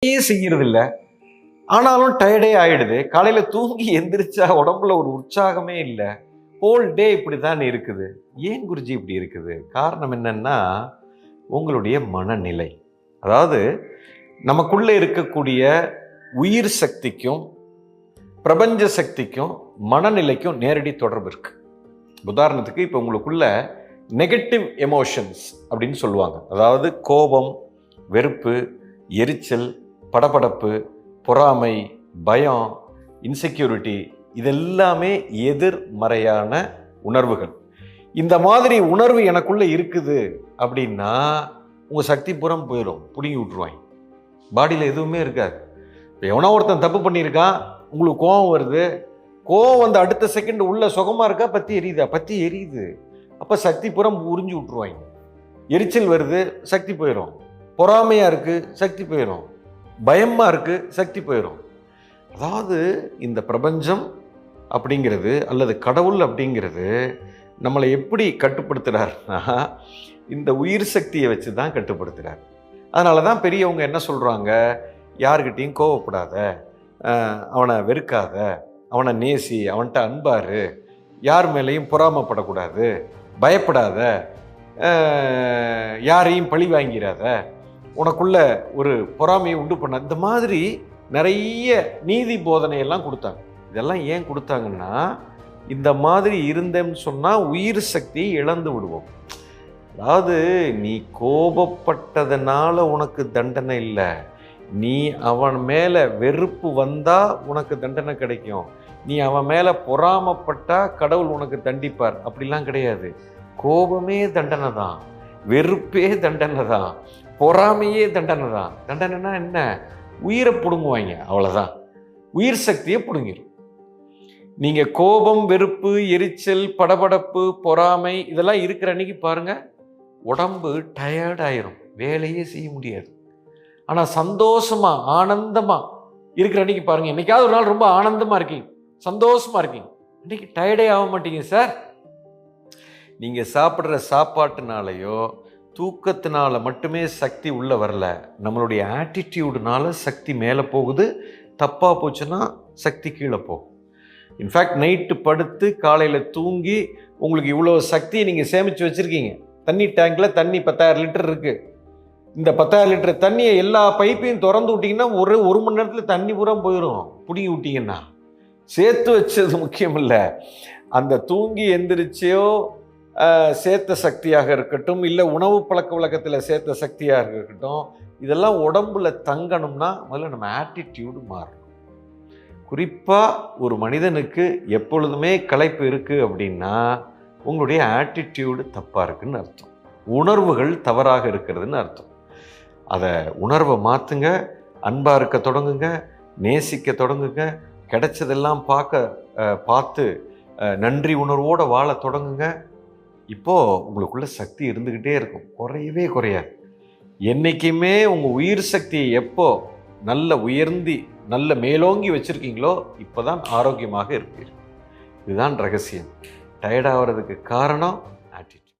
செய்யறது இல்லை. ஆனாலும் டயர்டே ஆயிடுது. காலையில தூங்கி எந்திரிச்சா உடம்புல ஒரு உற்சாகமே இல்லை. ஹோல் டே இப்படித்தான் இருக்குது. ஏன் குருஜி இப்படி இருக்குது? காரணம் என்னன்னா, உங்களுடைய மனநிலை. அதாவது நமக்குள்ள இருக்கக்கூடிய உயிர் சக்திக்கும் பிரபஞ்ச சக்திக்கும் மனநிலைக்கும் நேரடி தொடர்பு இருக்கு. உதாரணத்துக்கு இப்போ உங்களுக்குள்ள நெகட்டிவ் எமோஷன்ஸ் அப்படின்னு சொல்லுவாங்க. அதாவது கோபம், வெறுப்பு, எரிச்சல், படபடப்பு, பொறாமை, பயம், இன்செக்யூரிட்டி, இதெல்லாமே எதிர்மறையான உணர்வுகள். இந்த மாதிரி உணர்வு எனக்குள்ள இருக்குது அப்படின்னா உங்க சக்தி புறம் போயிடும், பிடுங்கி விட்டுருவாங்க. பாடியில் எதுவுமே இருக்காது. எவனோ ஒருத்தன் தப்பு பண்ணியிருக்கான், உங்களுக்கு கோபம் வருது. கோபம் வந்து அடுத்த செகண்ட் உள்ள சுகமா இருக்கா, பத்தி எரியுதா? பத்தி எரியுது. அப்ப சக்தி புறம் உறிஞ்சி விட்டுருவாங்க. எரிச்சல் வருது, சக்தி போயிடும். பொறாமையா இருக்கு, சக்தி போயிடும். பயமா இருக்கு, சக்தி போயிடும். அதாவது இந்த பிரபஞ்சம் அப்படிங்கிறது அல்லது கடவுள் அப்படிங்கிறது நம்மளை எப்படி கட்டுப்படுத்துறாருன்னா, இந்த உயிர் சக்தியை வச்சு தான் கட்டுப்படுத்துறாரு. அதனால தான் பெரியவங்க என்ன சொல்றாங்க, யாருக்கிட்டையும் கோவப்படாத, அவனை வெறுக்காத, அவனை நேசி, அவன்கிட்ட அன்பாரு, யார் மேலேயும் பொறாமப்படக்கூடாது, பயப்படாத, யாரையும் பழி வாங்கிறாத, உனக்குள்ள ஒரு பொறாமையை உண்டு பண்ண, இந்த மாதிரி நிறைய நீதி போதனையெல்லாம் கொடுத்தாங்க. இதெல்லாம் ஏன் கொடுத்தாங்கன்னா, இந்த மாதிரி இருந்தேன்னு சொன்னால் உயிர் சக்தியை இழந்து விடுவோம். அதாவது நீ கோபப்பட்டதுனால உனக்கு தண்டனை இல்லை, நீ அவன் மேலே வெறுப்பு வந்தால் உனக்கு தண்டனை கிடைக்கும். நீ அவன் மேலே பொறாமப்பட்டா கடவுள் உனக்கு தண்டிப்பார், அப்படிலாம் கிடையாது. கோபமே தண்டனை தான், வெறுப்பே தண்டனை தான், பொறாமையே தண்டனை தான். தண்டனைனா என்ன? உயிரை பிடுங்குவாங்க, அவ்வளோதான். உயிர் சக்தியை பிடுங்கிடும். நீங்கள் கோபம், வெறுப்பு, எரிச்சல், படபடப்பு, பொறாமை இதெல்லாம் இருக்கிற அன்னைக்கு பாருங்கள், உடம்பு டயர்டாயிரும், வேலையே செய்ய முடியாது. ஆனால் சந்தோஷமாக ஆனந்தமாக இருக்கிற அன்னைக்கு பாருங்கள், என்னைக்காவது ஒரு நாள் ரொம்ப ஆனந்தமாக இருக்கீங்க, சந்தோஷமாக இருக்கீங்க, அன்றைக்கி டயர்டே ஆக மாட்டீங்க சார். நீங்கள் சாப்பிட்ற சாப்பாட்டுனாலையோ தூக்கத்தினால மட்டுமே சக்தி உள்ளே வரல, நம்மளுடைய ஆட்டிடியூடுனால சக்தி மேலே போகுது. தப்பாக போச்சுன்னா சக்தி கீழே போகும். இன்ஃபேக்ட் நைட்டு படுத்து காலையில் தூங்கி உங்களுக்கு இவ்வளோ சக்தியை நீங்கள் சேமித்து வச்சுருக்கீங்க. தண்ணி டேங்கில் தண்ணி 10,000 லிட்டர் இருக்குது. இந்த 10,000 லிட்டர் தண்ணியை எல்லா பைப்பையும் திறந்து விட்டிங்கன்னா ஒரு மணி நேரத்தில் தண்ணி பூரா போயிடும். பிடிங்கி விட்டிங்கன்னா சேர்த்து வச்சது முக்கியம் இல்லை, அந்த தூங்கி எந்திரிச்சோ சேர்த்த சக்தியாக இருக்கட்டும், இல்லை உணவு பழக்க வழக்கத்தில் சேர்த்த சக்தியாக இருக்கட்டும், இதெல்லாம் உடம்புல தங்கணும்னா முதல்ல நம்ம ஆட்டிடியூடு மாறணும். குறிப்பாக ஒரு மனிதனுக்கு எப்பொழுதுமே களைப்பு இருக்குது அப்படின்னா உங்களுடைய ஆட்டிடியூடு தப்பாக இருக்குதுன்னு அர்த்தம், உணர்வுகள் தவறாக இருக்கிறதுன்னு அர்த்தம். அதை உணர்வை மாற்றுங்க, அன்பாக இருக்க தொடங்குங்க, நேசிக்க தொடங்குங்க, கிடைச்சதெல்லாம் பார்த்து நன்றி உணர்வோடு வாழ தொடங்குங்க. இப்போது உங்களுக்குள்ள சக்தி இருந்துக்கிட்டே இருக்கும், குறையவே குறையாது. என்றைக்குமே உங்கள் உயிர் சக்தியை எப்போ நல்ல உயர்ந்தி நல்ல மேலோங்கி வச்சுருக்கீங்களோ இப்போ தான் ஆரோக்கியமாக இருப்பீர்கள். இதுதான் ரகசியம். டயர்டாகிறதுக்கு காரணம்